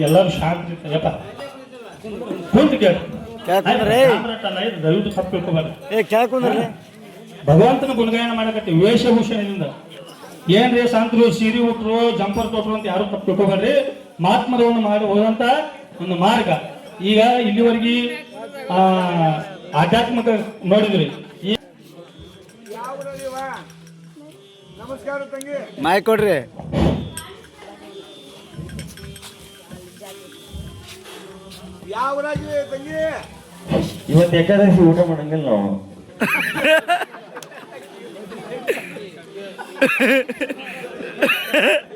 ಎಲ್ಲರೂ ಶಾಂತಿ ಯಪ್ಪ ಕುಂತು ಕೇಳಿ ದಯವಿಟ್ಟು ತಪ್ಪು ತಿಳ್ಕೊಬಾರ್ದು. ಭಗವಂತನ ಗುಣಗಾಯನ ಮಾಡಕತ್ತಿ ವೇಷಭೂಷಣದಿಂದ ಏನ್ರಿ ಸಂತರು ಸೀರೆ ಉಟ್ರು ಜಂಪರ್ ತೊಟ್ರು ಅಂತ ಯಾರು ತಪ್ಪು ತಿಳ್ಕೊಬಾರ್ರಿ. ಮಹಾತ್ಮರವನ್ನು ಮಾಡಿ ಹೋದಂತ ಒಂದು ಮಾರ್ಗ. ಈಗ ಇಲ್ಲಿವರೆಗೆ ಆಧ್ಯಾತ್ಮಿಕ ನೋಡಿದ್ರಿ. ನಮಸ್ಕಾರ ತಂಗಿ, ಮಾಯ್ ಕೊಡ್ರಿ. ಯಾವ ಊರಾಗಿವೆ ತಂಗಿ? ಇವತ್ತು ಏಕಾದಶಿ ಊಟ ಮಾಡಂಗಿಲ್ಲ ನಾವು.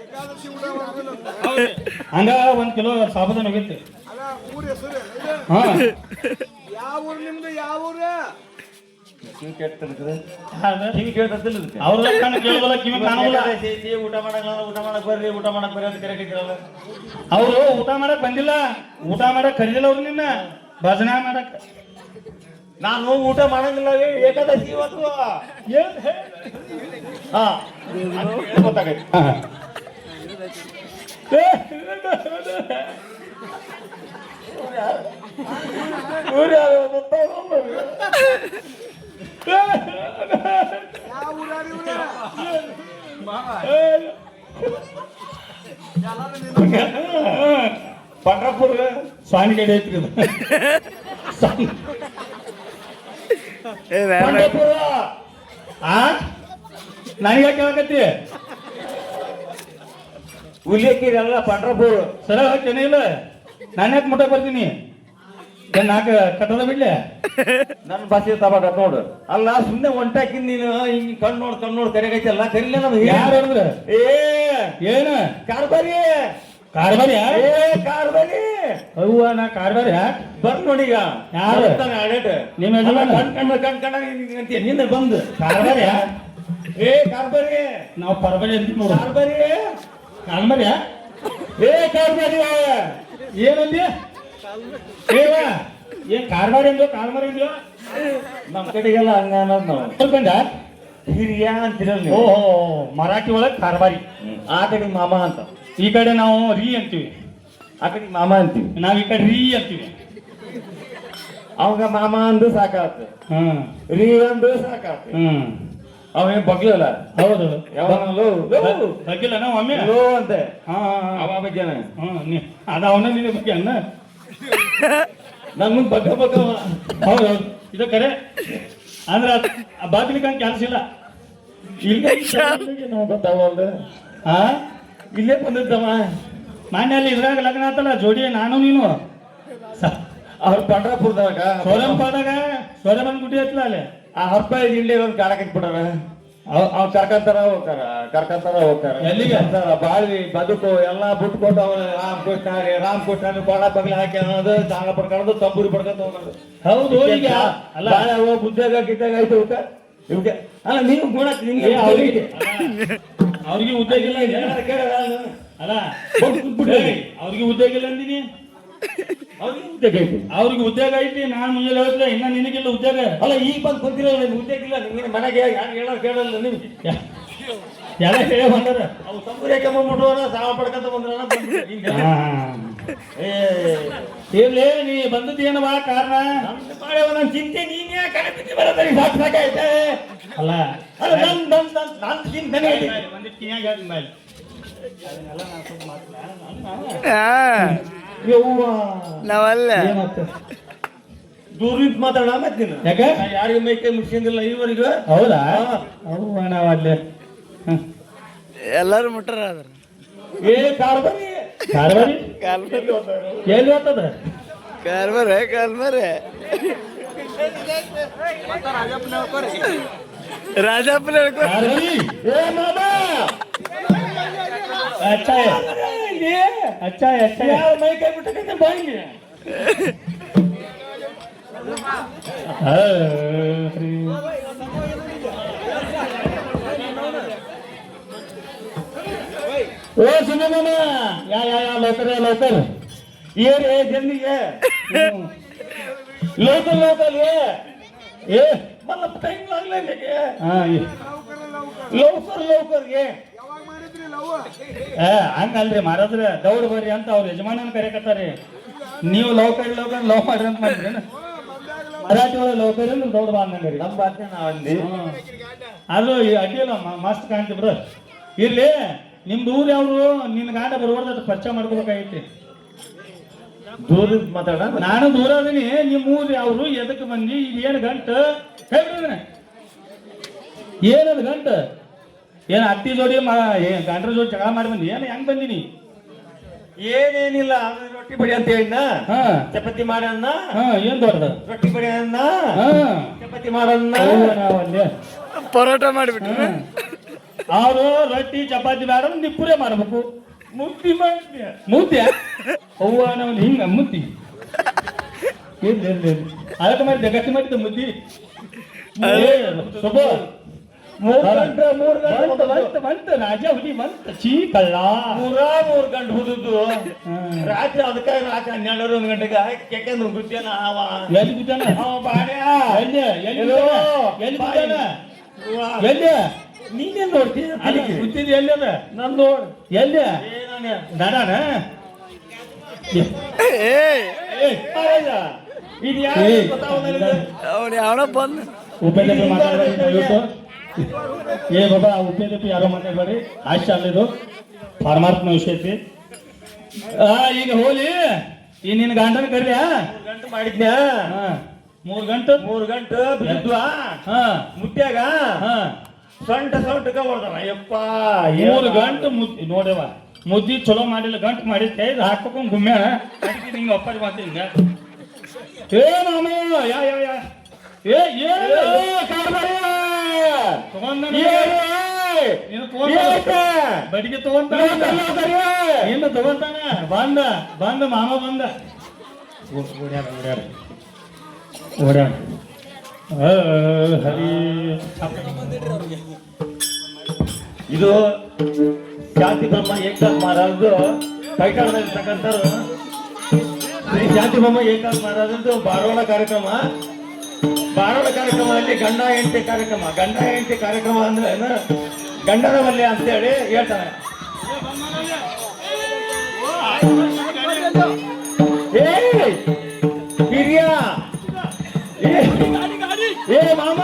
ಏಕಾದಶಿ ಊಟ ಮಾಡಂಗಿಲ್ಲ. ಹಂಗ 1 ಕಿಲೋ ಸಾಬೂದಾನ ಹೋಗಿತ್ತು. ಅಲ್ಲ ಊರ ಹೆಸರು ಹಾ ಯಾವ ಊರು ನಿಮ್ದು? ಯಾವ ಊರು? ಅವ್ರ ಕಣ್ಣು ಕೇಳೋಲ್ಲ, ಕಿವಿ ಕಾಣೋಲ್ಲ. ಊಟ ಮಾಡಕ್ ಬರ್ರಿ ಊಟ ಮಾಡಕ್ ಬರ್ರಿ ಅಂತ ಕರೆಕಿದ್ರಲ್ಲ. ಅವರು ಊಟ ಮಾಡಕ್ ಬಂದಿಲ್ಲ, ಊಟ ಮಾಡಕ್ ಕರೀದಿಲ್ಲ ಅವ್ರು ನಿನ್ನ ಭಜನೆ ಮಾಡಕ್. ನಾನು ಊಟ ಮಾಡಂಗಿಲ್ಲ ಏಕಾದಶಿ ಇವತ್ತು. ಹಾ ಗೊತ್ತಾಗೈತಿ. ಯಾವ ಊರಾಗಿ ಪಂಡ್ರಾಪುರ ಸ್ವಾಮಿಗಡೆ ಐತ್ರಿ ಇದು. ಪಂಡ್ರಾಪುರ ನನಗೆ ಕೇಳಕತ್ತಿ ಉಲ್ಲೇಖಿರಲ್ಲ ಪಂಡ್ರಾಪುರ ಸರ ಹಾಕ್ತೇನೆ ಇಲ್ಲ. ನಾನು ಯಾಕೆ ಮುಟ್ಟ ಬರ್ತೀನಿ? ನಾಲ್ಕು ಕಟ್ಟದ ಬಿಡ್ಲೆ ನನ್ನ ಭಾಷೆ ತಬಾಕ ನೋಡು. ಅಲ್ಲ ಸುಮ್ಮನೆ ಒಂಟಾಕಿನ್ ನೀನು ಹಿಂಗ್ ಕಣ್ಣು ಕರೆಗೈತಲ್ಲ ಕರಿಲ್ಲ ನಮ್ಗೆ. ಯಾರು ಹೇಳಿದ್ರ? ಏನು ಕಾರ್ಬಾರಿ ಕಾರ್ಬಾರಿ? ಕಾರ್ಬಾರಿ ಅವ್ವ ನಾ ಕಾರ್ಬಾರಿ ಬಂದ್ ನೋಡೀಗ. ಯಾರು ನಿಮ್ಮ ಅಂತೀಯ ನಿನ್ನ ಬಂದು ಕಾರ್ಬಾರಿ? ಕಾರ್ಬಾರಿ ನಾವು ಪರ್ಬರಿ ಅಂತ ನೋಡು. ಕಾರ್ಬಾರಿ ಕಾಲ್ಮರಿ? ಕಾರ್ಬಾರಿ ಏನಂದಿ? ಏನ್ ಕಾರ್ಬಾರಿ ಅಂದ್ಲು ಕಾಲ್ಮರಿ ಅಂದ್ಲು? ನಮ್ ಕಡೆಗೆಲ್ಲ ಹಂಗ ಅನ್ನೋದು ನಾವು ತಿಳ್ಕೊಂಡ ಹಿರಿಯ ಅಂತಿರಲ್ಲ ನೀವು. ಓಹೋ, ಮರಾಠಿ ಒಳಗ್ ಕಾರ್ಬಾರಿ. ಆ ಕಡೆ ಮಾಮ ಅಂತ, ಈ ಕಡೆ ನಾವು ರೀ ಅಂತೀವಿ. ಆ ಕಡೆ ಮಾಮ ಅಂತೀವಿ. ನಾವ್ ಈ ಕಡೆ ರೀ ಅಂತೀವಿ. ಅವಾಗ ಮಾಮ ಅಂದು ಸಾಕಾತ, ರೀ ಅಂದು ಸಾಕಾತ. ಅವೇನ್ ಬಗ್ಲಲ್ಲ. ಹೌದು, ಯಾವಾಗಲೂ ಬಗ್ಗಿಲ್ಲ ನಾವು ಒಮ್ಮೆ ಲೋ ಅಂತೆ. ಹಾ ಅವ ಜನ ಅದ ಅವನ ನಿನ್ನ ಬಗ್ಗೆ ಅನ್ನ ನನ್ ಮುಂದ್ ಬಗ್ಗ ಬಗ್ಗವ. ಹೌದೌದು, ಇದು ಕರೆ. ಅಂದ್ರ ಬಾಗಿಲಿಕ ಕೆಲಸ ಇಲ್ಲ. ಇಲ್ಲೇ ನಾವು ಗೊತ್ತಾಗಲ್ದು. ಹಾ ಇಲ್ಲೇ ಬಂದಿದ್ದವ ಮಾನ್ಯ ಅಲ್ಲಿ ಇದ್ರಾಗ ಲಗ್ನ ಆತಲ್ಲ ಜೋಡಿ ನಾನು ನೀನು. ಅವ್ರ ಪಂಡ್ರಾಪುರದಾಗ ಸೋರಂಪಾದಾಗ ಸೋರಮನ್ ಗುಡಿ ಹತ್ತಲ್ಲ ಅಲ್ಲಿ ಆ ಹಬ್ಬ ಇಲ್ಲಿ ಒಂದು ಕಾಲ ಕಟ್ಬಿಟ್ಟಾರ. ಅವ್ ಕರ್ಕಂತಾರ ಹೋಗ್ತಾರ ಎಲ್ಲಿಗೆ? ಬಾಳಿ ಬದುಕು ಎಲ್ಲಾ ಬಿಟ್ಕೊಟ್ಟು ಅವನು ರಾಮಕೃಷ್ಣ ಕೊಳ ಬಗ್ಲ ಹಾಕಿ ಅನ್ನೋದು ಚಾಂಗ ಪಡ್ಕೊಳ್ಳೋದು ತಂಬೂರಿ ಪಡ್ಕೊಂತ ಹೋಗೋದು. ಹೌದು. ಈಗ ಅಲ್ಲ ಉದ್ಯೋಗ ಗಿದ್ದಾಗ ಆಯ್ತು ಇವಕ್ಕೆ. ಅಲ್ಲ ನೀವು ಗುಣ ಅವ್ರಿಗೆ ಉದ್ಯೋಗ ಇಲ್ಲ. ಅಲ್ಲ ಅವ್ರಿಗೆ ಉದ್ಯೋಗ ಇಲ್ಲ ಅಂದಿನಿ. ಅವ್ರಿಗೆ ಉದ್ಯೋಗ ಐತಿ. ನಾನು ಮುಂಜಾನೆ ಹೇಳಿದ್ರೆ ಇನ್ನ ನಿನಗಿಲ್ಲ ಉದ್ಯೋಗ. ಅಲ್ಲ ಈಗ ಬಂದು ಕುಂತಿರಲ್ಲ, ಉದ್ಯೋಗ ಇಲ್ಲ ನಿಮ್ಗೆ. ಮನೆಗೆ ಯಾರು ಹೇಳೋರು ಕೇಳಲ್ಲ ನಿಮ್ಗೆ. ಎಲ್ಲ ಹೇಳ ಬಂದಾರ. ಅವು ತಂಬೂರಿ ಹಾಕೊಂಡ್ಬಿಟ್ರು ಸಾವ ಪಡ್ಕೊಂತ ಬಂದ್ರ ಇರ್ಲಿ, ನೀ ಬಂದದ್ದು ಏನವ ಕಾರಣ? ನನ್ನ ಚಿಂತೆ ನೀನೇ ಕಡೆ ಬಿದ್ದು ಬರೋದ್ರಿ ಸಾಕಾಯ್ತೆ. ಅಲ್ಲ ಅಲ್ಲ ನನ್ನ ಚಿಂತೆ ಒಂದಿಟ್ಟು ಕಿಯಾಗ ಹೇಳ್ತೀನಿ ಬಾಯ್. ನಾವಲ್ಲ ದೂರ ನಿಂತು ಮಾತಾಡೋಣ ಮತ್ತೆ ನೀನು. ಯಾಕೆ? ಯಾರಿಗೆ ಮೈ ಕೈ ಮುಗಿಸಿಂದಿಲ್ಲ ಈವರೆಗೂ. ಹೌದಾ? ಹೌದಾ? ನಾವು ಅಲ್ಲೇ ಎಲ್ಲಾರು ಮುಟ್ರ ಅದ್ರ ಕಾರ್ಬಾರಿ ಕಾರ್ಬಾರಿ ಎಲ್ಲಿ ಹೋಗ್ತದ? ಕಾರ್ಬಾರ ರಾಜಪ್ಪನ ಕಾರ್ಬಾರಿ अच्छा है, अच्छा है, अच्छा है. ಯಾರು ಮೈ ಕೈ ಬಿಟ್ಟಕ್ಕೆ ಬಾಯಿಗೆ ಓ ಸುಮ್ಮನ ಯಾ ಯಾ ಯಾ ಲೋಕರ್ ಲೋಕರ್ ಏನ್ ಜಲ್ದಿಗೆ ಲೋಕಲ್ ಲೋಕಲ್ ಏ ಮಲ್ಲ ಟೈಮ್ ಆಗ್ಲಿಕ್ಕೆ ಹಾ ಲೋಕಲ್ ಲೋಕಲ್ಗೆ ಯಾವಾಗ ಮಾಡಿದ್ರಿ ಲವ್ ಹಂಗಲ್ರಿ ಮಾರಾದ್ರೆ ದೌಡ್ ಬರ್ರಿ ಅಂತ ಅವ್ರ ಯಜಮಾನನ ಕರೆಯಕತ್ತಾರಿ ನೀವು ಲೋಕರ್ ಲವ್ ಮಾಡ್ರಿ ಅಂತ ಮಾಡಿದ್ರೇನ ಮರಾಠಿ ಒಳಗೆ ಲೋಕರ್ ದೌಡ್ ಬಾ ಅಂದಂಗ್ರಿ ನಮ್ಮ ಭಾಷೆ ನಾವಂದಿ ಆದ್ರೂ ಈ ಅಡ್ಡಿಲ್ಲ ಮಸ್ತ್ ಕಾಣ್ತಿ ಬಿಡು ಇರ್ಲಿ ನಿಮ್ದು ಊರು ಯಾವ್ದು ನಿನ್ ಗಾಂಡ ಬರ್ಬಾರ್ದು ಪರಿಚಯ ಮಾಡ್ಕೋಬೇಕಾಗೈತಿ ದೂರ ಮಾತಾಡ ನಾನು ದೂರ ಅದೀನಿ ನಿಮ್ ಊರು ಯಾವ್ರು ಎದಕ್ಕೆ ಬಂದಿ ಇದೇನು ಗಂಟು ಹೇಳ್ಬಿಡ್ರಿ ಏನದು ಗಂಟು ಏನ್ ಅತ್ತಿ ಜೋಡಿ ಗಂಟ್ರ ಜೋಡಿ ಜಗಳ ಮಾಡಿ ಬಂದಿ ಏನು ಹೆಂಗ್ ಬಂದಿನಿ ಏನೇನಿಲ್ಲ ರೊಟ್ಟಿ ಬಡಿ ಅಂತ ಹೇಳಿನ ಹಾ ಚಪಾತಿ ಮಾಡನ್ನ ಹಾ ಏನ್ ದೊಡ್ಡದ ರೊಟ್ಟಿ ಬಡಿ ಅನ್ನ ಹಾ ಚಪಾತಿ ಮಾಡನ್ನ ನಾವಲ್ಲಿ ಪರೋಟ ಮಾಡಿಬಿಟ್ರು ಅವರು ರೊಟ್ಟಿ ಚಪಾತಿ ಬೇಡ ನಿಪ್ಪುರೇ ಮಾಡ್ಬೇಕು ಮುದ್ದಿ ಮಾಡ್ತೀಯ ಮುದ್ದೆ ಅವ್ವ ನಾವು ಹಿಂಗ ಮುದ್ದಿ ಅದಕ್ಕೆ ಮಾಡಿದ್ದೆ ಗಟ್ಟಿ ಮಾಡಿದ್ದೆ ಮುದ್ದಿ ಶುಭ ಮೂರ್ ಗಂಟೆ ಬಂತ ರಾಜ ಹುಲಿ ಬಂತ ಚೀ ಕಳ್ಳ ಮೂರ್ ಗಂಟೆ ಹುಡುದು ರಾತ್ರಿ ಅದಕ್ಕೆ ರಾತ್ರಿ 12 ಗಂಟೆಗೆ ಕೆಕ್ಕಂದ್ರು ಗುದ್ದೇನ ಅವ ಎಲ್ಲಿ ಬಿದ್ದಾನ ಅವ ಬಾಡ್ಯ ಎಲ್ಲಿ ಎಲ್ಲಿ ಬಿದ್ದಾನ ಎಲ್ಲಿ ನೀನೇನ್ ನೋಡ್ತೀಯ ಬಿದ್ದಿದ್ದು ಎಲ್ಲಿ ಅದ ನನ್ ನೋಡ್ ಎಲ್ಲಿ ಏನಾನೆ ನಡಾನ ಇದು ಯಾರು ಏ. ಗೊತ್ತಾಗೋದಿಲ್ಲ ಅವನು ಯಾವನ ಬಂದು ಉಪೇಂದ್ರ ಮಾತಾಡ್ಬೇಡಿ ದಯವಿಟ್ಟು ಏ ಬಾಬಾ ಉಪೇಂದ್ರ ಯಾರೋ ಮಾತಾಡ್ಬೇಡಿ ಆಶೆ ಅಲ್ಲಿದು ಪರಮಾತ್ಮ ವಿಷಯ ಐತಿ ಈಗ ಹೋಲಿ ಈ ನಿನ್ ಗಂಡನ ಕರ್ಯಾ 3 ಗಂಟೆ ಮಾಡಿದ್ನ್ಯಾ 3 ಗಂಟೆ ಬಿದ್ವಾ ಹಾ ಮುಟ್ಟ್ಯಾಗ ಹಾ ಸೊಂಟಕ ಹೊಡೆದವ ಯಪ್ಪ 3 ಗಂಟೆ ಮುದ್ದಿ ನೋಡ್ಯವ ಮುದ್ದಿ ಚಲೋ ಮಾಡಿಲ್ಲ ಗಂಟು ಮಾಡಿದ್ದೆ ಇದು ಹಾಕ್ಕೊಂಡು ಗುಮ್ಮ್ಯಾಣ ಅದಕ್ಕೆ ನಿಂಗೆ ಒಪ್ಪಾರಿ ಮಾತು ಹಿಂಗ ಏ ಮಾಮ ಯಾ ಯಾ ಯಾ ಏ ಬಡಿಗೆ ತಗೊಂತಾನ ಇನ್ನು ತಗೊಂತಾನ ಬಂದ ಮಾಮ ಬಂದ ಓಡ್ಯಾಡ ಹರಿ ಇದು ಜಾತಿ ಬ್ರಹ್ಮ ಏಕನಾಥ್ ಮಹಾರಾಜರು ಕೈಕಾಲದಲ್ಲಿರ್ತಕ್ಕಂಥವ್ರು ಶ್ರೀ ಜಾತಿ ಬ್ರಹ್ಮ ಏಕನಾಥ್ ಮಹಾರಾಜರದು ಬಾರೋಣ ಕಾರ್ಯಕ್ರಮದಲ್ಲಿ ಗಂಡ ಹೆಂಡತಿ ಕಾರ್ಯಕ್ರಮ ಅಂದ್ರೆ ಏನು? ಗಂಡನ ಮಲ್ಲೆ ಅಂತ ಹೇಳಿ ಹೇಳ್ತಾನೆ. ಹಿರಿಯ ಏ ಮಾಮ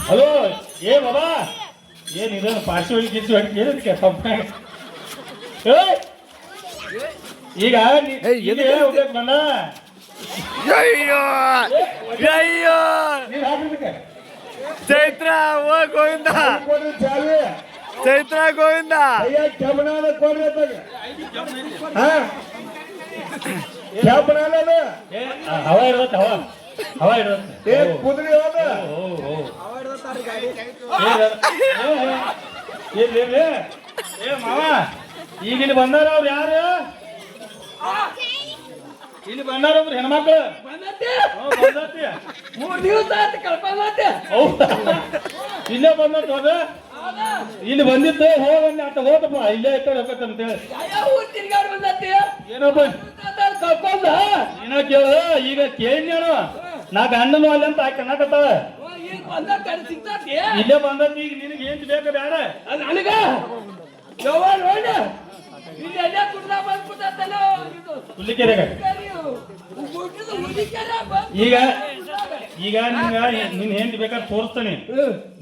ಹಲೋ ಏ ಬಾಬಾ ಏನಿದೆ ಪಾರ್ಸಿ ಹೊಡಿ ಗಿರ್ಸಿ ಹೊಡಿ ಏನಕ್ಕೆ ಈಗ ಹೋಗ್ಬೇಕು ಬಂದ ಅಯ್ಯೋ ಅಯ್ಯೋ ನೀನ್ ಹಾಕಿರ್ಬೇಕ ಚೈತ್ರ ಓ ಗೋವಿಂದ ಕೊಡ್ರಿ ಚಾವಿ ಚೈತ್ರ ಗೋವಿಂದ ಅಯ್ಯ ಕೆಬ್ಬಣದ ಕೊಡ್ರಿ ಹಾ ಕೆಬ್ಬಣದ ಹವಾ ಇರ್ತೈತೆ ಹವಾ ಇರ್ತೈತೆ ಏ ಕುದುರೆ ಹೋದ ಏ ಮಾವ ಈಗ ಇಲ್ಲಿ ಬಂದಾರ ಅವ್ರು ಯಾರು ಇಲ್ಲಿ ಬಂದಾರ ಒಬ್ರು ಹೆಣ್ಮಕ್ಳು ಬಂದತಿ 3 ದಿವಸ ಆಯ್ತು ಕಳ್ಕೊಂಡೆ ಹೌದಾ ಇಲ್ಲೇ ಬಂದತ್ ಹೋದ ಇಲ್ಲಿ ಬಂದಿತ್ತು ಹೋಗಂದೆ ಆತ ಹೋದಪ್ಪ ಇಲ್ಲೇ ಇರ್ತಾರೆ ಹೋಗತ್ತಂತ ಹೇಳಿ ಯಾವ ಊರ್ ತಿರ್ಗಾಡ್ ಬಂದತಿ ಏನಪ್ಪ ಕಳ್ಕೊಂಡ ಏನೋ ಕೇಳ ಈಗ ಕೇಳಿದ್ಯಾನು ನಾ ಗಂಡನು ಅಲ್ಲಿ ಅಂತ ಕನ್ನಕತ್ತಾವ ಈಗ ಬಂದ ಕಡೆ ಸಿಗ್ತತಿ ಇಲ್ಲೇ ಬಂದತ್ ಈಗ ನಿನಗೆ ಏನ್ ಬೇಕು ಬೇಡ ನನಗ ಯವ್ವ ನೋಡ ಇಲ್ಲಿ ಎಲ್ಲ ಕುಡ್ದ ಬಂದ್ಬಿಟ್ಟಲ್ಲ ಹುಲ್ಲಿಕೆರೆಗ ಈಗ ಈಗ ನಿಂಗ ನಿನ್ ಹೆಂಡತಿ ಬೇಕಾದ್ರೆ ತೋರಿಸ್ತಾನೆ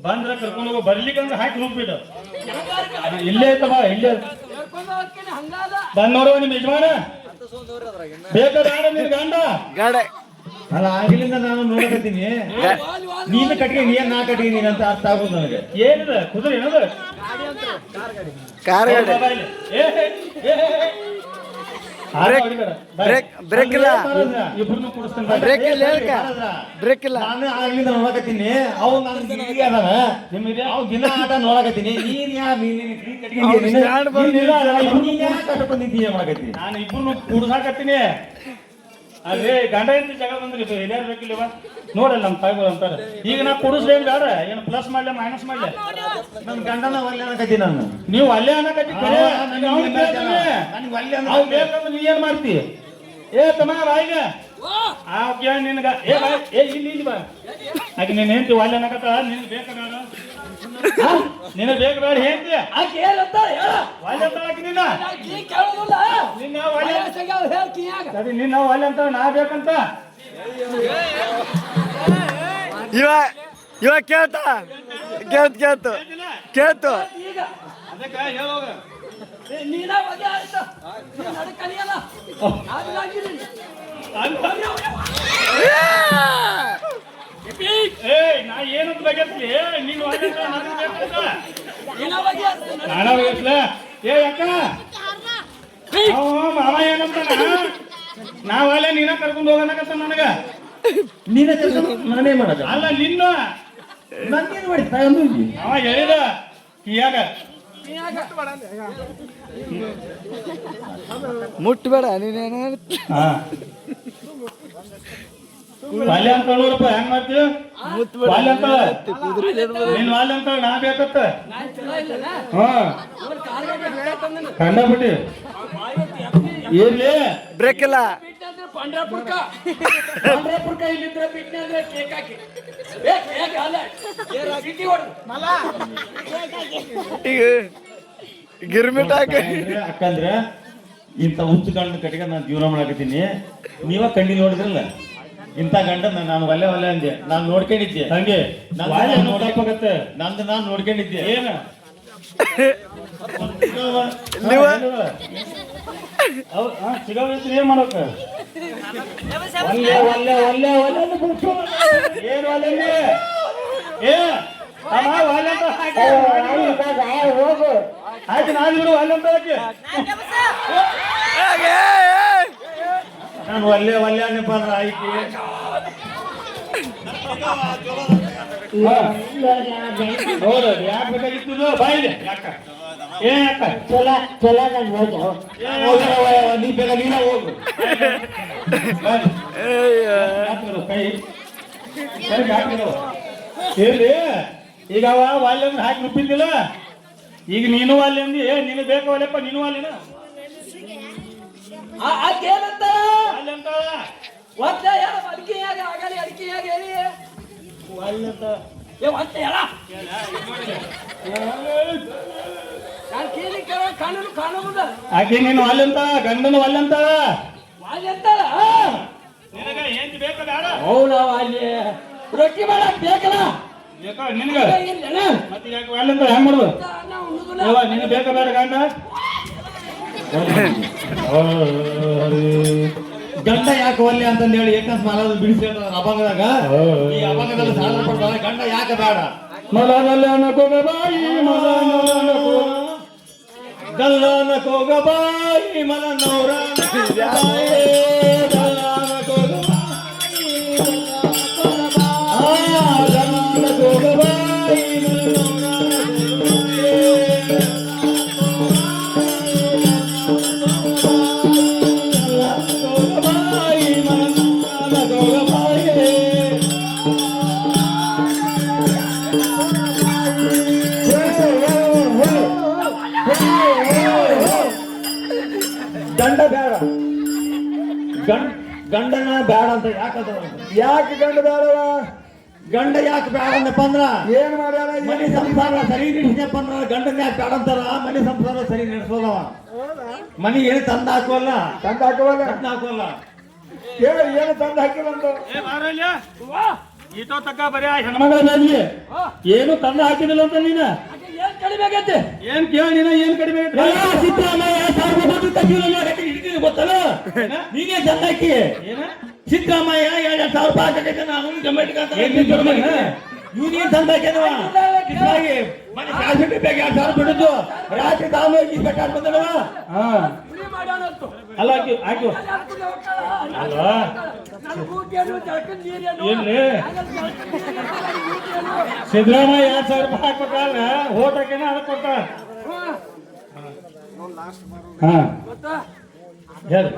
ಬಂದ್ರ ಕರ್ಕೊಂಡು ಹೋಗೋ ಬರ್ಲಿಕ್ಕಂದ್ರೆ ಹಾಕಿ ಹೋಗ್ಬಿಟ್ಟು ಇಲ್ಲೇ ಐತವ ಇಲ್ಲೇ ಬಂದ್ ನೋಡುವ ನಿಮ್ ಯಜಮಾನ ಬೇಕಾದ ನಿನ್ ಗಂಡ ಗಾಡೆ ಅಲ್ಲ ಆಗಿಲಿಂದ ನಾನು ನೋಡಕತ್ತೀನಿ ನೀನು ಕಟ್ತೀನಿ ನಾ ಕಟ್ತೀನಿ ಅಂತ ಅರ್ಥ ಆಗೋದು ನನಗೆ. ಏನಿದೆ ಕುದುರೆ ಏನದ ಕಾರ್ ಗಾಡಿ ಬಾಬಾ ಇಲ್ಲಿ. ಏ ಬ್ರೇಕ್ ಇಲ್ಲ. ಇಬ್ರು ಕೂಡಿಸ್ತಾನೆ ಬ್ರೇಕ್ ಇಲ್ಲ ಹೇಳ್ಕ ಬ್ರೇಕ್ ಇಲ್ಲ. ನಾನು ಆಗ್ಲಿಂದ ನೋಡಕತ್ತೀನಿ ಅವ್ ನನ್ನ ಗಿರಿಗಿ ಅದಾನ ನಿಮಗೆ ಅವ್ ದಿನ ಆಟ ನೋಡಕತ್ತೀನಿ ನೀನ್ ಯಾ ಅವ್ನ್ stand ಬಂದಿಲ್ಲ. ಬಂದಿದ್ದೀಯ ಮಾಡಕತ್ತಿ ನಾನು ಇಬ್ರು ಕೂಡ್ಸಾಕತ್ತೀನಿ ಅದೇ ಗಂಡ ಹೆಂಡತಿ ಜಗಳ ಬಂದ್ರಿ ಎಲ್ಲಾರು ಬೇಕಿಲ್ಲವ ನೋಡಲ್ಲ ನಮ್ಮ ತಾಯಿಗಳು ಅಂತಾರೆ ಈಗ ನಾ ಕುಡಿಸ್ಲೇನ್ ಬೇಡ ಏನು ಪ್ಲಸ್ ಮಾಡ್ಲೆ ಮೈನಸ್ ಮಾಡ್ಲೆ ನನ್ ಗಂಡನ ಒಲ್ಲೆ ಅನ್ನಕತ್ತಿ ನಾನು ನೀವು ಅಲ್ಲೇ ಅನ್ನಕತ್ತಿ ನನಗೆ ಒಲ್ಲೆ ಅವ್ ಬೇಕಂದ್ರೆ ನೀ ಏನ್ ಮಾಡ್ತಿ ಏ ತಮ್ಮ ಬಾಯಿಗ ಆ ಕೇಳ ನಿನ್ಗ ಏ ಬಾ ಏ ಇಲ್ಲಿ ಬಾ ಆಕೆ ನೀನ್ ಹೆಂಡ್ತಿ ಒಲ್ಲೆ ಅನ್ನಕತ್ತ ನಿನ್ ಬೇಕ ಬೇಡ ನಿನಗೆ ಬೇಕ ಬೇಡ ಹೆಂಡ್ತಿ ಆಕೆ ಏನಂತ ಹೇಳ ಒಲ್ಲೆ ಅಂತ ಆಕಿ ನಿನ್ನ ಆಕೆ ಕೇಳೋದಿಲ್ಲ ನಿನ್ನ ಒಲ್ಲೆ ಹೇಳ್ತೀಯಾಗ ಸರಿ ನಿನ್ನ ಒಲ್ಲೆ ಅಂತ ನಾ ಬೇಕಂತ ಇವ ಕೇಳ್ತು ಈಗ ಅದಕ್ಕೆ ಹೇಳೋಗ ನೀನ ಬಗ್ಗೆ ಆಯ್ತಾ ನೀನ್ ಅದಕ್ಕೆ ಕಲಿಯಲ್ಲ ಹಾಗಾಗಿ ಏ ನಾ ಏನಂತ ಬಗೆಸ್ಲಿ ನೀನು ಒಲ್ಲೆ ಅಂತ ನನಗೆ ಬೇಕಂತ ನೀನ ಬಗ್ಗೆ ನಾನ ಬಗೆಸ್ಲ ಏ ಅಕ್ಕ ಮಾವ ಏನಂತಾನ ನಾವಲ್ಲೇ ನೀನ ಕರ್ಕೊಂಡು ಹೋಗನಕತ್ತ ನನಗ ನೀನೇ ನಾನೇ ಮಾಡೋದು ಅಲ್ಲ ನಿನ್ನ ನನ್ಗೇನು ಮಾಡಿಸ್ತಾ ಅಂದು ಅವ ಹೇಳಿದ ಕಿಯಾಗ ಮುಟ್ಬೇಡ ನೀನೇನು ಬಾಲ್ಯ ಅಂತ ನೋಡಪ್ಪ ಹೆಂಗ್ ಮಾಡ್ತೀವಿ ಮುಟ್ಬೇಡ ಬಾಲ್ಯ ಅಂತ ನೀನ್ ಬಾಲ್ಯ ಅಂತ ನಾ ಬೇಕತ್ತ ನಾನು ಚಲೋ ಇಲ್ಲ ಹಾ ಕಂಡಬಿಟ್ಟಿ ಇರ್ಲಿ ಬ್ರೇಕ್ ಇಲ್ಲ. ಪಂಡ್ರಾಪುರ್ಕ ಇಲ್ಲಿದ್ರೆ ಬಿಟ್ನೆ ಅಂದ್ರೆ ಕೇಕ್ ಹಾಕಿ ಕೇಕ್ ಅಲ್ಲ ಸಿಟಿ ಹೊಡೆದು ಈಗ ಗಿರ್ಮಿಟ್ ಹಾಕಿ ಅಕ್ಕಂದ್ರೆ ಇಂಥ ಹುಚ್ಚು ಗಂಡ ಕಟ್ಟಿಗೆ ನಾನು ಜೀವನ ಮಾಡಕತ್ತೀನಿ ನೀವ ಕಣ್ಣಿ ನೋಡಿದ್ರಲ್ಲ ಇಂಥ ಗಂಡ ನಾನು ಒಲ್ಲೆ ಅಂದೆ ನಾನು ನೋಡ್ಕೊಂಡಿದ್ದೆ ಹಂಗೆ ನೋಡಕ್ಕಾಗತ್ತೆ ನಂದು ನಾನು ನೋಡ್ಕೊಂಡಿದ್ದೆ ಏನ ಸಿಗಬೇಕು ಏನ್ ಮಾಡಕ ಒಲ್ಲೆ ಒಲ್ಲೆ ಒಲ್ಲೆ ಒಲ್ಲೆ ಬಿಟ್ಟು ಏನ್ ಒಲ್ಲೆ ಏ ತಮ್ಮ ಒಲ್ಲೆ ಅಂತ ಹೋಗು ಆಯ್ತು ನಾನು ಬಿಡು ಒಲ್ಲೆ ಅಂತ ನಾನು ಒಲ್ಲೆ ಅನ್ನಪ್ಪ ಅಂದ್ರೆ ಆಯ್ತು ನೋಡು ಯಾಕೆ ಬೇಕಾಗಿತ್ತು ಬಾಯಿದೆ ಯಾಕ ಏ ಯಾಕ ನೀ ಬೇಗ ನೀನ ಹೋಗು ಕೈ ಸರಿ ಹಾಕಿದ್ರು ಇರ್ಲಿ ಈಗ ಅವ ವಾಲ್ಯ ಹಾಕಿ ನುಪ್ಪಿದ್ದಿಲ್ಲ ಈಗ ನೀನು ವಾಲ್ಯ ಅಂದಿ ಏ ನೀನು ಬೇಕು ವಾಲ್ಯಪ್ಪ ನೀನು ವಾಲ್ಯನ ಆಕೆ ಏನಂತ ವಾಲ್ಯ ಅಂತ ಒತ್ತ ಹೇಳ ಅಡಿಕೆಯಾಗ ಆಗಲಿ ಅಡಿಕೆಯಾಗ ಹೇಳಿ ವಾಲ್ಯ ಅಂತ ಏ ಒತ್ತ ಹೇಳ ನಾನು ಕೇಳಿ ಕಾಣಲು ಕಾಣುವುದ ಆಕೆ ನೀನು ವಾಲ್ಯ ಅಂತ ಗಂಡನ ವಾಲ್ಯ ಅಂತ ವಾಲಿ ಅಂತಲ್ಲ ನಿನಗ ಏನ್ ಬೇಕು ಬೇಡ ಹೌದಾ ವಾಲಿ ರೊಟ್ಟಿ ಮಾಡಕ್ ಬೇಕಲ್ಲ ಬೇಕಾ ನಿನಗ ಮತ್ತೆ ಯಾಕೆ ವಾಲ್ಯ ಅಂತ ಹೆಂಗ್ ಮಾಡುದು ನಿನಗೆ ಬೇಕಾ ಬೇಡ ಗಂಡ ಗಂಡ ಯಾಕೆ ಒಲ್ಲೆ ಅಂತಂದು ಹೇಳಿ ಏಕಂತ ಮಾಲಾದ್ರು ಬಿಡಿಸಿ ಅಭಂಗದಾಗ ಈ ಅಭಂಗದಲ್ಲಿ ಸಾಧನ ಪಡ್ತಾರೆ ಗಂಡ ಯಾಕೆ ಬೇಡ ಮಲನಲ್ಲನ ಕೊಗಬಾಯಿ ಗಲ್ಲನ ಕೋಗಬಾಯಿ ಮಲನೌರ ಗಂಡ ಬೇಡ ಗಂಡನ ಬೇಡ ಅಂತ ಯಾಕೆ ಗಂಡ ಬೇಡವ ಗಂಡ ಯಾಕೆ ಬೇಡ ಅಂದಪ್ಪ ಅಂದ್ರ ಏನ್ ಮಾಡ್ಯಾರ ಮನೆ ಸಂಸಾರ ಸರಿ ನಡೆಸಪ್ಪ ಅಂದ್ರ ಗಂಡನ ಯಾಕೆ ಬೇಡ ಅಂತಾರ ಮನೆ ಸಂಸಾರ ಸರಿ ನಡೆಸೋದವ ಮನಿ ಏನು ತಂದ ಹಾಕೋಲ್ಲ ಏನು ತಂದ ಹಾಕಿಲ್ಲ ಈಟೋ ತಕ್ಕ ಬರೀ ಹೆಣ್ಮಗಳ ಮೇಲೆ ಏನು ತಂದ ಹಾಕಿದಿಲ್ಲ ಅಂತ ನೀನ ಏನ್ ಕಡಿಮೆ ಆಗೈತೆ ಏನ್ ಕೇಳ ನೀನ ಏನ್ ಕಡಿಮೆ ಸಿದ್ದರಾಮಯ್ಯ ಗೊತ್ತಲ್ಲ ನೀನೇ ತಂದ ಹಾಕಿ ಸಿದ್ದರಾಮಯ್ಯ 2,000 ರೂಪಾಯಿ ಹಾಕೈತೆ ನಾನು ಯೂನಿಯನ್ ತಂದ ಹಾಕ್ಯದವ ಮನೆ ಕಾಸು ಬೇಕು 2,000 ಬಿಡುದು ರಾತ್ರಿ ತಾವು ಬೇಕಾದ್ ಬಂದವ ಮಾಡ್ಯಾನಂತು ಅಲ್ಲ ಹಾಕಿ ಹಾಕಿ ಅಲ್ವಾ ನನ್ನ ಗೂಟೇನು ಜಳಕದ ನೀರೇನು ಎಲ್ಲಿ ಸಿದ್ದರಾಮಯ್ಯ 2,000 ರೂಪಾಯಿ ಹಾಕ್ಬೇಕಲ್ಲ ಓಟ್ ಹಾಕಿನ ಅದಕ್ಕೆ ಕೊಟ್ಟ ಹಾ ಗೊತ್ತಾ ಹೇಳಿ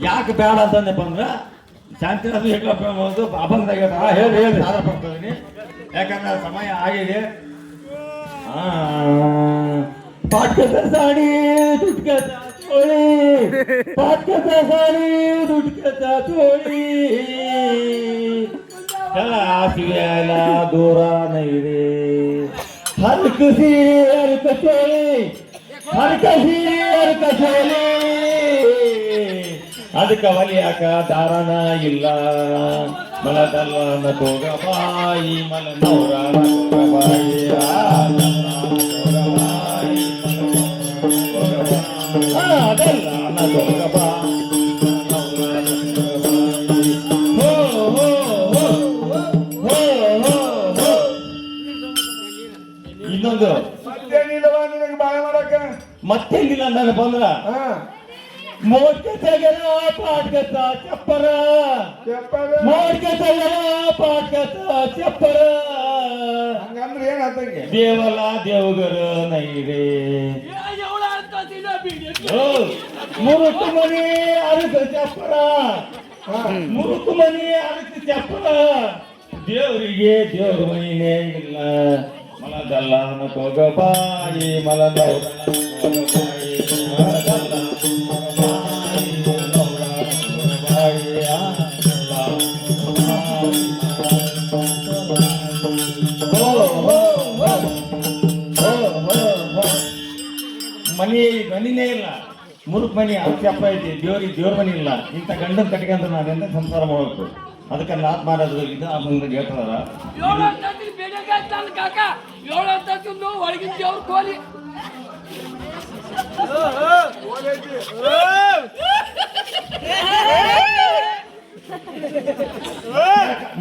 ಯಾಕೆ ಬೇಡ ಅಂತಂದಪ್ಪ ಅಂದ್ರೆ ಶಾಂತಿನಾಥ ಹೇಳ್ಕೊಂಡು ಅಭಂಗದಾಗ ಹೇಳಿ ಹೇಳಿ ಆಧಾರ ಪಡ್ತೀನಿ ಯಾಕಂದ್ರೆ ಸಮಯ ಆಗಿದೆ ಪಾಠ್ಯದ ಸಾಡಿ ದುಡ್ಕ ಚೋಳಿ ಪಾಠ್ಯದ ಸಾಡಿ ದುಡ್ಕ ಚೋಳಿ ಕಲಾಸಿಯಲ ದೂರ ನೈರೆ ಹಲ್ಕ ಸೀರೆ ಹಲ್ಕ ಚೋಳಿ ಹಲ್ಕ ಸೀರೆ ಹಲ್ಕ ಚೋಳಿ ಅದಕ್ಕೆ ಒಲಿಯಾಕ ದಾರನ ಇಲ್ಲ ಮಲದಲ್ಲ ತೋಗಬಾಯಿ ಮಲನೌರ ತೋಗಬಾಯಿ ಅದಲ್ಲ ತೋಗಬಾ ಇನ್ನೊಂದು ಮತ್ತೇನಿಲ್ಲವ ನಿನಗೆ ಬಾಯ ಮಾಡಕ ಮತ್ತೇನಿಲ್ಲ ನನ್ನ ಬಂದ್ರ ಹಾ ಮೋಡ್ಕೆ ತೆಗೆದ ಪಾಟ್ಗತ ಚಪ್ಪರ ಮೋಡ್ಕೆ ತೆಗೆದ ಪಾಟ್ಗತ ಚಪ್ಪರ ಹಂಗಂದ್ರೆ ಏನ್ ಆತಂಗೆ ದೇವಲ ದೇವಗರ ನೈರೆ ಎವಳ ಅಂತ ತಿನ್ನ ಬಿಡಿ ಮುರುಕು ಮನಿ ಅರಕ ಚಪ್ಪರ ಮುರುಕು ಮನಿ ಅರಕ ಚಪ್ಪರ ದೇವರಿಗೆ ದೇವ್ರ ಮನಿನೇ ಇಲ್ಲ ಮಲದಲ್ಲ ತೋಗಬಾಯಿ ಮಲದೌರ ಮನಿನೇ ಇಲ್ಲ ಮುರುಕ್ ಮನಿ ಅಪ್ಪ ಐತಿ ದೇವ್ರ ಮನಿ ಇಲ್ಲ ಇಂಥ ಗಂಡನ ಕಟ್ಕೊಂಡ್ರೆ ನಾನು ಎಂತ ಸಂಸಾರ ಮಾಡಬೇಕು ಅದಕ್ಕೆ ನಾತ್ ಮಾಡೋದ್ರಿಂದ ಮುಂದೆ ಹೇಳ್ತಾರ ಏಳು ಅಂತ ಬೇಡಗ ತನ್ನ ಕಾಕ ಏಳು ಅಂತ ತಿಂದು ಒಳಗಿನ ದೇವ್ರ ಕೋಲಿ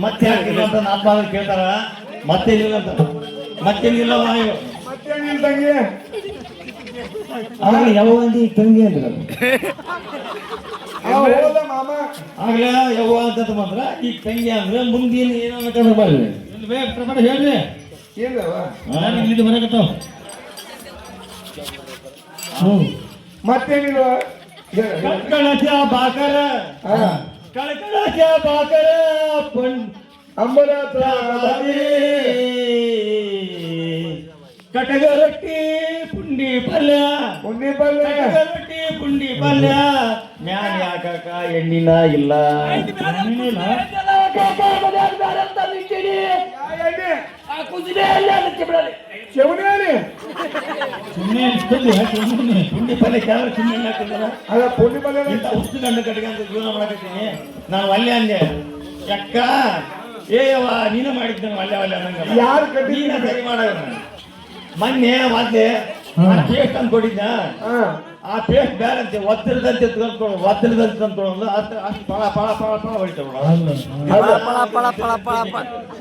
ಮತ್ತೆ ಹಾಕಿಲ್ಲ ಅಂತ ನಾತ್ ಮಾಡೋದು ಕೇಳ್ತಾರ ಮತ್ತೇನಿಲ್ಲ ಅಂತ ಮತ್ತೇನಿಲ್ಲ ಮತ್ತೇನಿಲ್ಲ ತಂಗಿ ಆಗ ಯಾವ ತಂಗಿ ಅಂದ್ರೆ ಹೋದ ಮಾಮ ಆಗ್ಲೇ ಯವ್ವ ಅಂತ ಮಾತ್ರ ಈ ತಂಗಿ ಅಂದ್ರೆ ಮುಂದಿನ ಏನೋ ಬೇಕಾದ್ರೆ ಬರ್ಲಿ ಪ್ರಮಾಣ ಹೇಳ್ರಿ ಇಲ್ಲವ ಇಲ್ಲಿ ಬರಕತ್ತಾವ ಮತ್ತೇನಿಲ್ವ ಕಳಕಳಚ ಬಾಕರ ಕಳಕಳಚ ಬಾಕರ ಅಂಬರಾತ್ರ ಕಟಗ ರೊಟ್ಟಿ ಪುಂಡಿ ಪಲ್ಯ ಉಂಡಿ ಪಲ್ಯ ಕಟಗ ರೊಟ್ಟಿ ಪುಂಡಿ ಪಲ್ಯ ಮ್ಯಾಲ ಯಾಕಕ ಎಣ್ಣಿನ ಇಲ್ಲ ಚೆವನೇನಿ ಪುಂಡಿ ಪಲ್ಯ ಕೆಲವರು ಸುಮ್ಮನೆ ಹಾಕಿದಾರ ಅದ ಪುಂಡಿ ಪಲ್ಯ ಇಂಥ ಹುಟ್ಟು ಗಂಡು ಕಟ್ಕೊಂಡು ಜೀವನ ಮಾಡಕತ್ತೀನಿ ನಾನು ಒಲ್ಲೆ ಅಂದೆ ಯಾಕ ಏಯವ್ವ ನೀನು ಮಾಡಿದ್ದೆ ಒಲ್ಲೆ ಒಲ್ಲೆ ಅನ್ನಂಗಲ್ಲ ಯಾರು ಕಟ್ಟಿ ನೀನ ಸರಿ ಮಾಡೋಣ ಮೊನ್ನೆ ಮತ್ತೆ ಪೇಸ್ಟ್ ಅಂತ ಕೊಟ್ಟಿದ್ದ ಆ ಪೇಸ್ಟ್ ಬ್ಯಾರಂತೆ ಒತ್ತರದಂತೆ ಒತ್ತರದಂತೆ ತಂದ್ಕೊಳ್ಳೋದು ಅಷ್ಟು ಪಳ ಪಳ ಪಳ ಪಳ ಹೊಡಿತಾವ ಪಳ ಪಳ ಪಳ ಪಳ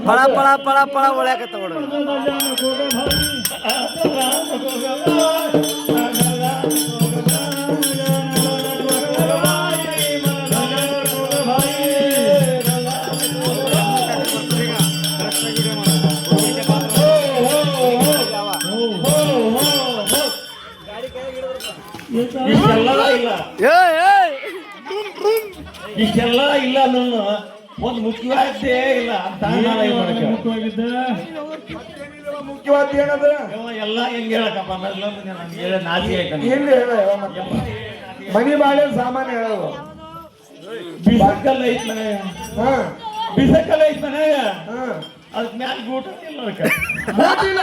ಪಳ ಪಳ ಪಳ ಪಳ ಪಳ ಒಳ್ಯಾಕತ್ತ ಇಷ್ಟೆಲ್ಲ ಇಲ್ಲ ನನ್ನ ಒಂದು ಮುಖ್ಯವಾದ್ದೇ ಇಲ್ಲ ಅಂತ ಮುಖ್ಯವಾದ ಏನದ ಎಲ್ಲ ಹೆಂಗ್ ಹೇಳಕಪ್ಪ ನನ್ಗೆ ನಾಚಿಕೆ ಆಯ್ತು ಎಲ್ಲಿ ಹೇಳ ಮನಿ ಬಾಳೆ ಸಾಮಾನ್ಯ ಹೇಳೋದು ಬಿಸಕಲ್ಲ ಐತ್ ಮನೆಯ ಹಾ ಬಿಸಕಲ್ಲ ಐತ್ ಮನೆಯ ಹಾ ಅದಕ್ಕೆ ಮ್ಯಾಲ ಗೂಟ ಇಲ್ಲ ಅದಕ್ಕೆ ಗೊತ್ತಿಲ್ಲ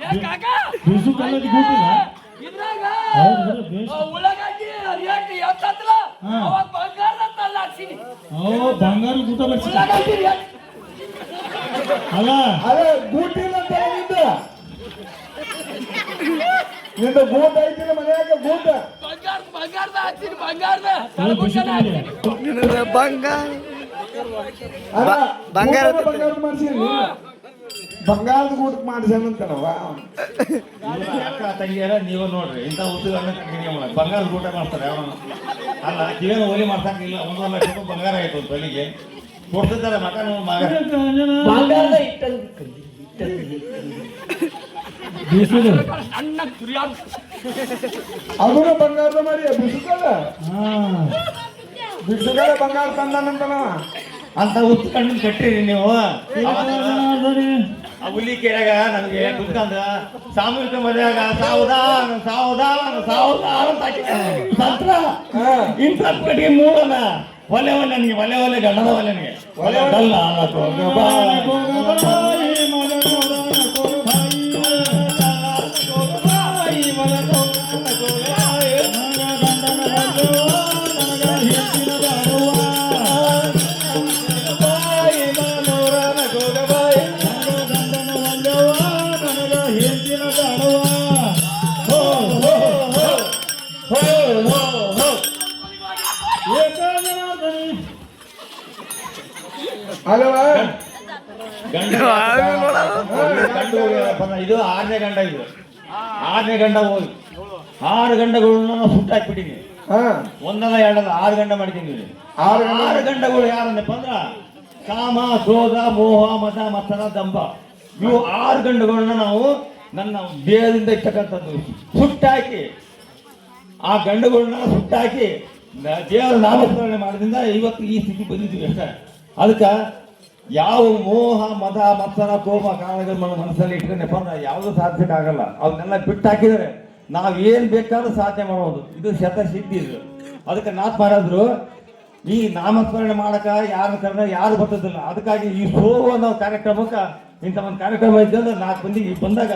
ಏ ಕಾಕ ಬಿಸು ಕಲ್ಲದ ಗೂಟಿಲ್ಲ ಇದ್ರಾಗ ಹೌದು ಉಳ್ಳಾಗಡ್ಡಿ ರೇಟ್ ಎತ್ತತ್ರ ಅವಾಗ ಬಂಗಾರ ತಲ್ಲ ಹಾಕ್ಸಿನಿ ಬಂಗಾರ ಗೂಟ ಬರ್ಸಿ ಉಳ್ಳಾಗಡ್ಡಿ ರೇಟ್ ಅಲ್ಲ ಅದೇ ಗೂಟಿಲ್ಲ ಅಂತ ನಿಂದ ಗೂಟ ಐತಿಲ್ಲ ಮನ್ಯಾಗ ಗೂಟ ಬಂಗಾರದ ಹಾಕ್ತೀನಿ ಬಂಗಾರದ ಬಿಸು ಕಲ್ಲ ಬಂಗಾರ ಅದ ಬಂಗಾರ ಬಂಗಾರ ಮಾಡ್ಸಿ ಬಂಗಾರದ ಗೂಟಕ್ಕೆ ಮಾಡಿಸಂತಾನವ ಅಕ್ಕ ತಂಗಿಯರ ನೀವು ನೋಡ್ರಿ ಇಂಥ ಉದ್ದುಗಳನ್ನ ಕಂಟಿನ್ಯೂ ಮಾಡಿ ಬಂಗಾರ ಊಟ ಮಾಡ್ತಾರೆ ಅವನು ಅಲ್ಲ ಕಿವೇನು ಓಲಿ ಮಾಡ್ಸಂಗಿಲ್ಲ 1 ಲಕ್ಷ ರೂಪಾಯಿ ಬಂಗಾರ ಆಯ್ತು ಒಂದು ತೊಲಿಗೆ ಕೊಡ್ತಿದ್ದಾರೆ ಮಗ ಮಗ ಬಂಗಾರದ ಇಟ್ಟಲ್ಲಿ ಬೀಸುದು ಅಣ್ಣ ತುರಿಯಾದ ಅದನ್ನ ಬಂಗಾರದ ಮಾಡಿ ಬಿಸುಗಡೆ ಬಂಗಾರ ತಂದಾನಂತನವ ಅಂತ ಉತ್ತು ಕಣ್ಣು ಕಟ್ಟಿರಿ ನೀವು ಆ ಹುಲಿ ಕೇಳಾಗ ನನಗೆ ಕುತ್ಕೊಂಡ ಸಾಮೂಹಿಕ ಮದುವೆಯಾಗ ಸಾವುದಾನ ಸಾವುದಾನ ಸಾವುದಾನ ಅಂತ ತಂತ್ರ ಇಂಥ ಕಟ್ಟಿಗೆ ಮೂಡನ ಒಲೆ ಒಲೆ ನನಗೆ ಒಲೆ ಒಲೆ ಗಂಡದ ಒಲೆ ನನಗೆ ಒಲೆ ಅಲ್ಲ ಅಲ್ಲವ ಗಂಡು ಇದು 6ನೇ ಗಂಡ ಇದು 6ನೇ ಗಂಡ ಹೋಗಿ 6 ಗಂಡಗಳನ್ನ ನಾವು ಸುಟ್ಟಾಕ್ಬಿಟ್ಟಿನಿ ಹಾ ಒಂದಲ್ಲ ಎರಡಲ್ಲ 6 ಗಂಡ ಮಾಡಿದ್ದೀನಿ 6 ಗಂಡಗಳು ಯಾರನ್ನಪ್ಪ ಅಂದ್ರ ಕಾಮ ಕ್ರೋಧ ಮೋಹ ಮದ ಮತ್ಸರ ದಂಭ ಇವು 6 ಗಂಡಗಳನ್ನ ನಾವು ನನ್ನ ದೇಹದಿಂದ ಇರ್ತಕ್ಕಂಥದ್ದು ಸುಟ್ಟಾಕಿ ಆ ಗಂಡುಗಳನ್ನ ಸುಟ್ಟಾಕಿ ದೇವರ ನಾಮಸ್ಮರಣೆ ಮಾಡೋದ್ರಿಂದ ಇವತ್ತು ಈ ಸ್ಥಿತಿ ಬಂದಿದ್ದೀವಿ ಅಷ್ಟೇ ಅದಕ್ಕೆ ಯಾವ ಮೋಹ ಮದ ಮತ್ಸರ ಕೋಪ ಕಾರಣಗಳ ಮನಸ್ಸಲ್ಲಿ ಇಟ್ಕೊಂಡಪ್ಪ ಅಂದ್ರೆ ಯಾವುದೂ ಸಾಧಿಸಕ್ಕಾಗಲ್ಲ ಅವನ್ನೆಲ್ಲ ಬಿಟ್ಟು ಹಾಕಿದರೆ ನಾವೇನು ಬೇಕಾದ್ರೂ ಸಾಧನೆ ಮಾಡ್ಬೋದು ಇದು ಶತಸಿದ್ಧಿ ಇದು ಅದಕ್ಕೆ ನಾತ್ ಮಾಡಿದ್ರು ಈ ನಾಮಸ್ಮರಣೆ ಮಾಡಕ ಯಾರು ಕರೆದ ಯಾರು ಬರ್ತದಿಲ್ಲ ಅದಕ್ಕಾಗಿ ಈ ಸೋವು ಅನ್ನೋ ಕಾರ್ಯಕ್ರಮಕ್ಕೆ ಇಂಥ ಒಂದು ಕಾರ್ಯಕ್ರಮ ಇದ್ದಂದ್ರೆ 4 ಮಂದಿಗೆ ಬಂದಾಗ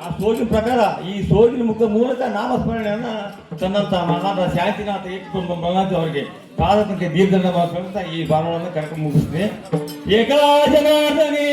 ಆ ಸೋಗಿನ ಪ್ರಕಾರ ಈ ಸೋಗಿನ ಮೂಲಕ ನಾಮಸ್ಮರಣೆಯನ್ನ ತನ್ನಂತ ಮಹಾನ್ ಶಾಂತಿನಾಥ ಏಕುಟುಂಬ ಭಗವಂತ ಅವರಿಗೆ ಕಾಲಕ್ಕೆ ದೀರ್ಘ ಮಾಡ್ಕೊಂತ ಈ ಭಾವನೆಯನ್ನು ಕರ್ಕೊಂಡು ಮುಗಿಸ್ತೀನಿ ಏಕಾ ಜನಾರ್ದನೇ